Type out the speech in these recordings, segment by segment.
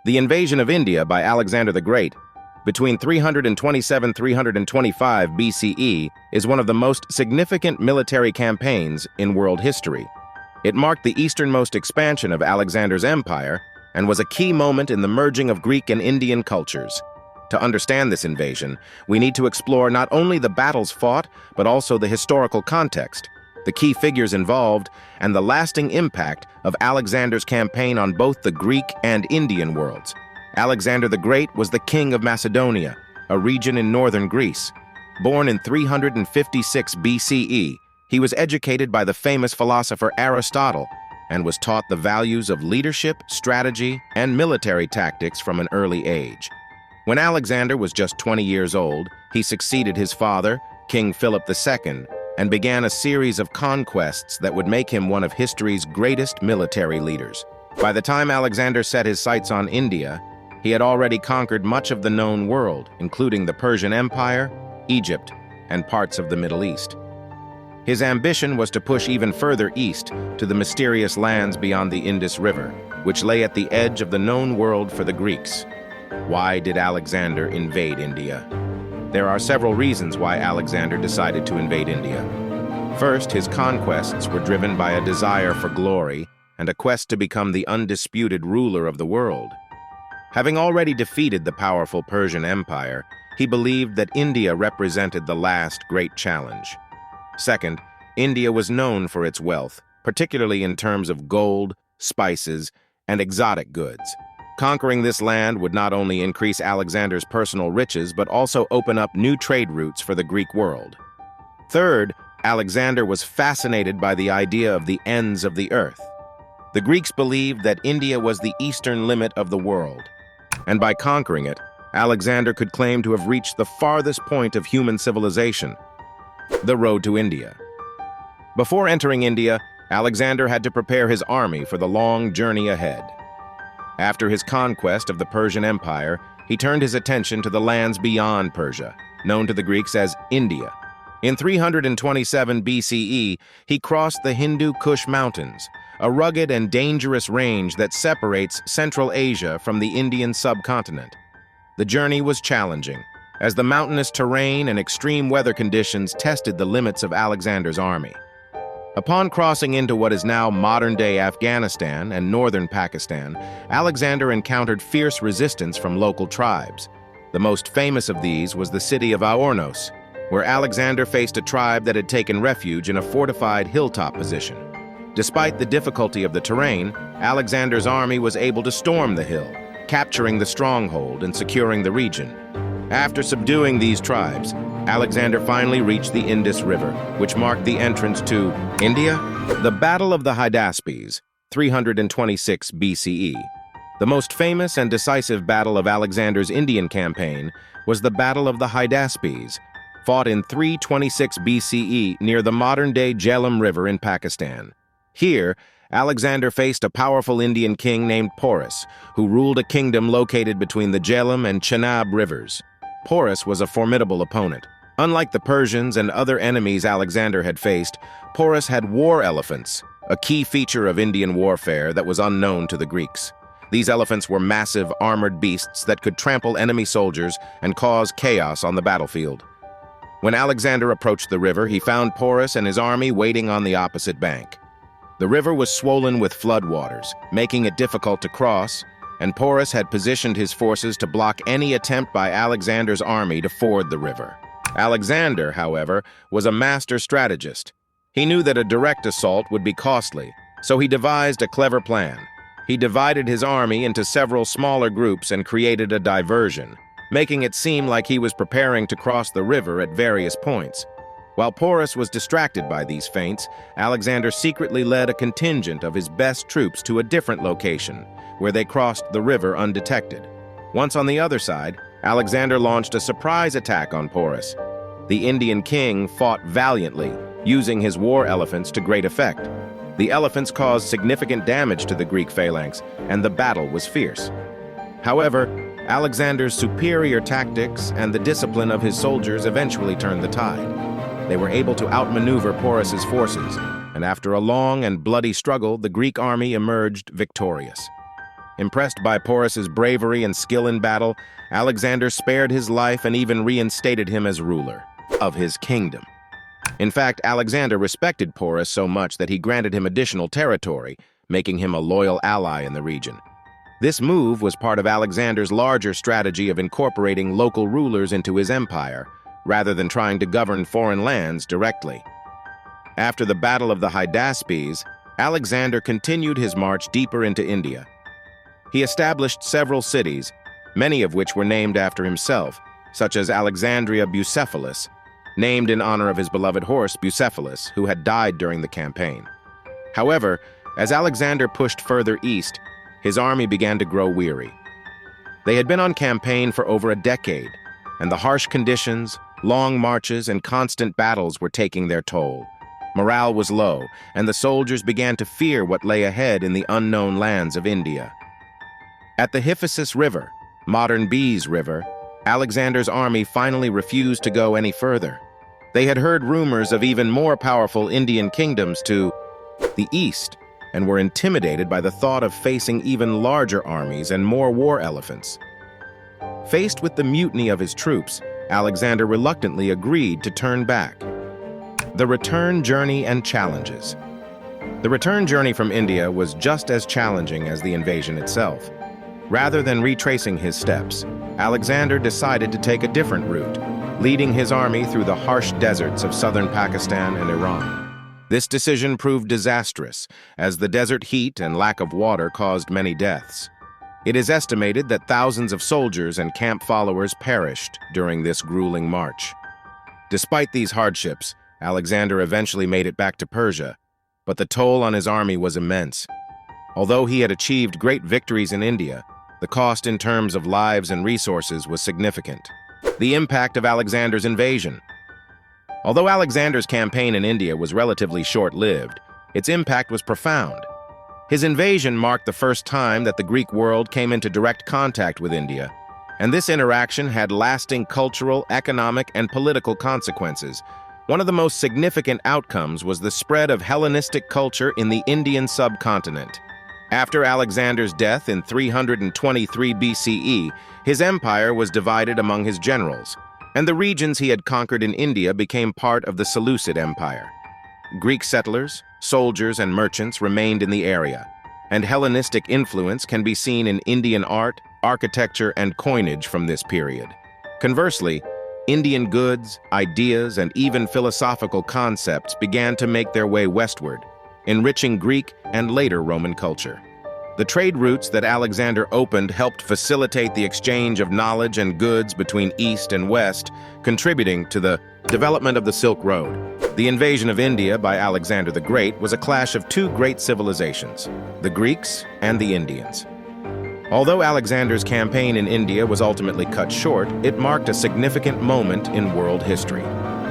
The invasion of India by Alexander the Great between 327–325 BCE is one of the most significant military campaigns in world history. It marked the easternmost expansion of Alexander's empire and was a key moment in the merging of Greek and Indian cultures. To understand this invasion, we need to explore not only the battles fought, but also the historical context, the key figures involved, and the lasting impact of Alexander's campaign on both the Greek and Indian worlds. Alexander the Great was the king of Macedonia, a region in northern Greece. Born in 356 BCE, he was educated by the famous philosopher Aristotle and was taught the values of leadership, strategy, and military tactics from an early age. When Alexander was just 20 years old, he succeeded his father, King Philip II, and began a series of conquests that would make him one of history's greatest military leaders. By the time Alexander set his sights on India, he had already conquered much of the known world, including the Persian Empire, Egypt, and parts of the Middle East. His ambition was to push even further east to the mysterious lands beyond the Indus River, which lay at the edge of the known world for the Greeks. Why did Alexander invade India? There are several reasons why Alexander decided to invade India. First, his conquests were driven by a desire for glory and a quest to become the undisputed ruler of the world. Having already defeated the powerful Persian Empire, he believed that India represented the last great challenge. Second, India was known for its wealth, particularly in terms of gold, spices, and exotic goods. Conquering this land would not only increase Alexander's personal riches, but also open up new trade routes for the Greek world. Third, Alexander was fascinated by the idea of the ends of the earth. The Greeks believed that India was the eastern limit of the world, and by conquering it, Alexander could claim to have reached the farthest point of human civilization, the road to India. Before entering India, Alexander had to prepare his army for the long journey ahead. After his conquest of the Persian Empire, he turned his attention to the lands beyond Persia, known to the Greeks as India. In 327 BCE, he crossed the Hindu Kush Mountains, a rugged and dangerous range that separates Central Asia from the Indian subcontinent. The journey was challenging, as the mountainous terrain and extreme weather conditions tested the limits of Alexander's army. Upon crossing into what is now modern-day Afghanistan and northern Pakistan, Alexander encountered fierce resistance from local tribes. The most famous of these was the city of Aornos, where Alexander faced a tribe that had taken refuge in a fortified hilltop position. Despite the difficulty of the terrain, Alexander's army was able to storm the hill, capturing the stronghold and securing the region. After subduing these tribes, Alexander finally reached the Indus River, which marked the entrance to India. The Battle of the Hydaspes, 326 BCE. The most famous and decisive battle of Alexander's Indian campaign was the Battle of the Hydaspes, fought in 326 BCE near the modern-day Jhelum River in Pakistan. Here, Alexander faced a powerful Indian king named Porus, who ruled a kingdom located between the Jhelum and Chenab rivers. Porus was a formidable opponent. Unlike the Persians and other enemies Alexander had faced, Porus had war elephants, a key feature of Indian warfare that was unknown to the Greeks. These elephants were massive, armored beasts that could trample enemy soldiers and cause chaos on the battlefield. When Alexander approached the river, he found Porus and his army waiting on the opposite bank. The river was swollen with floodwaters, making it difficult to cross, and Porus had positioned his forces to block any attempt by Alexander's army to ford the river. Alexander, however, was a master strategist. He knew that a direct assault would be costly, so he devised a clever plan. He divided his army into several smaller groups and created a diversion, making it seem like he was preparing to cross the river at various points. While Porus was distracted by these feints, Alexander secretly led a contingent of his best troops to a different location, where they crossed the river undetected. Once on the other side, Alexander launched a surprise attack on Porus. The Indian king fought valiantly, using his war elephants to great effect. The elephants caused significant damage to the Greek phalanx, and the battle was fierce. However, Alexander's superior tactics and the discipline of his soldiers eventually turned the tide. They were able to outmaneuver Porus's forces, and after a long and bloody struggle, the Greek army emerged victorious. Impressed by Porus's bravery and skill in battle, Alexander spared his life and even reinstated him as ruler of his kingdom. In fact, Alexander respected Porus so much that he granted him additional territory, making him a loyal ally in the region. This move was part of Alexander's larger strategy of incorporating local rulers into his empire, rather than trying to govern foreign lands directly. After the Battle of the Hydaspes, Alexander continued his march deeper into India. He established several cities, many of which were named after himself, such as Alexandria Bucephalus, named in honor of his beloved horse Bucephalus, who had died during the campaign. However, as Alexander pushed further east, his army began to grow weary. They had been on campaign for over a decade, and the harsh conditions, long marches, and constant battles were taking their toll. Morale was low, and the soldiers began to fear what lay ahead in the unknown lands of India. At the Hydaspes River, modern Bees River, Alexander's army finally refused to go any further. They had heard rumors of even more powerful Indian kingdoms to the east, and were intimidated by the thought of facing even larger armies and more war elephants. Faced with the mutiny of his troops, Alexander reluctantly agreed to turn back. The return journey and challenges. The return journey from India was just as challenging as the invasion itself. Rather than retracing his steps, Alexander decided to take a different route, leading his army through the harsh deserts of southern Pakistan and Iran. This decision proved disastrous, as the desert heat and lack of water caused many deaths. It is estimated that thousands of soldiers and camp followers perished during this grueling march. Despite these hardships, Alexander eventually made it back to Persia, but the toll on his army was immense. Although he had achieved great victories in India, the cost in terms of lives and resources was significant. The impact of Alexander's invasion. Although Alexander's campaign in India was relatively short-lived, its impact was profound. His invasion marked the first time that the Greek world came into direct contact with India, and this interaction had lasting cultural, economic, and political consequences. One of the most significant outcomes was the spread of Hellenistic culture in the Indian subcontinent. After Alexander's death in 323 BCE, his empire was divided among his generals, and the regions he had conquered in India became part of the Seleucid Empire. Greek settlers, soldiers, and merchants remained in the area, and Hellenistic influence can be seen in Indian art, architecture, and coinage from this period. Conversely, Indian goods, ideas, and even philosophical concepts began to make their way westward, enriching Greek and later Roman culture. The trade routes that Alexander opened helped facilitate the exchange of knowledge and goods between East and West, contributing to the development of the Silk Road. The invasion of India by Alexander the Great was a clash of two great civilizations, the Greeks and the Indians. Although Alexander's campaign in India was ultimately cut short, it marked a significant moment in world history.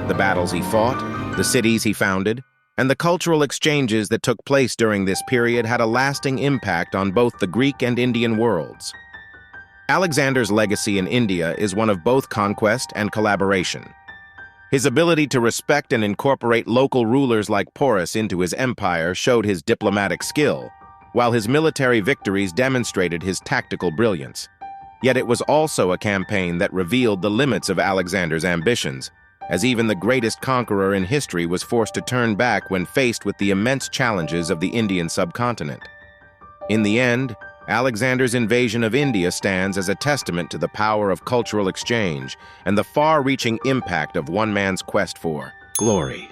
The battles he fought, the cities he founded, and the cultural exchanges that took place during this period had a lasting impact on both the Greek and Indian worlds. Alexander's legacy in India is one of both conquest and collaboration. His ability to respect and incorporate local rulers like Porus into his empire showed his diplomatic skill, while his military victories demonstrated his tactical brilliance. Yet it was also a campaign that revealed the limits of Alexander's ambitions, as even the greatest conqueror in history was forced to turn back when faced with the immense challenges of the Indian subcontinent. In the end, Alexander's invasion of India stands as a testament to the power of cultural exchange and the far-reaching impact of one man's quest for glory.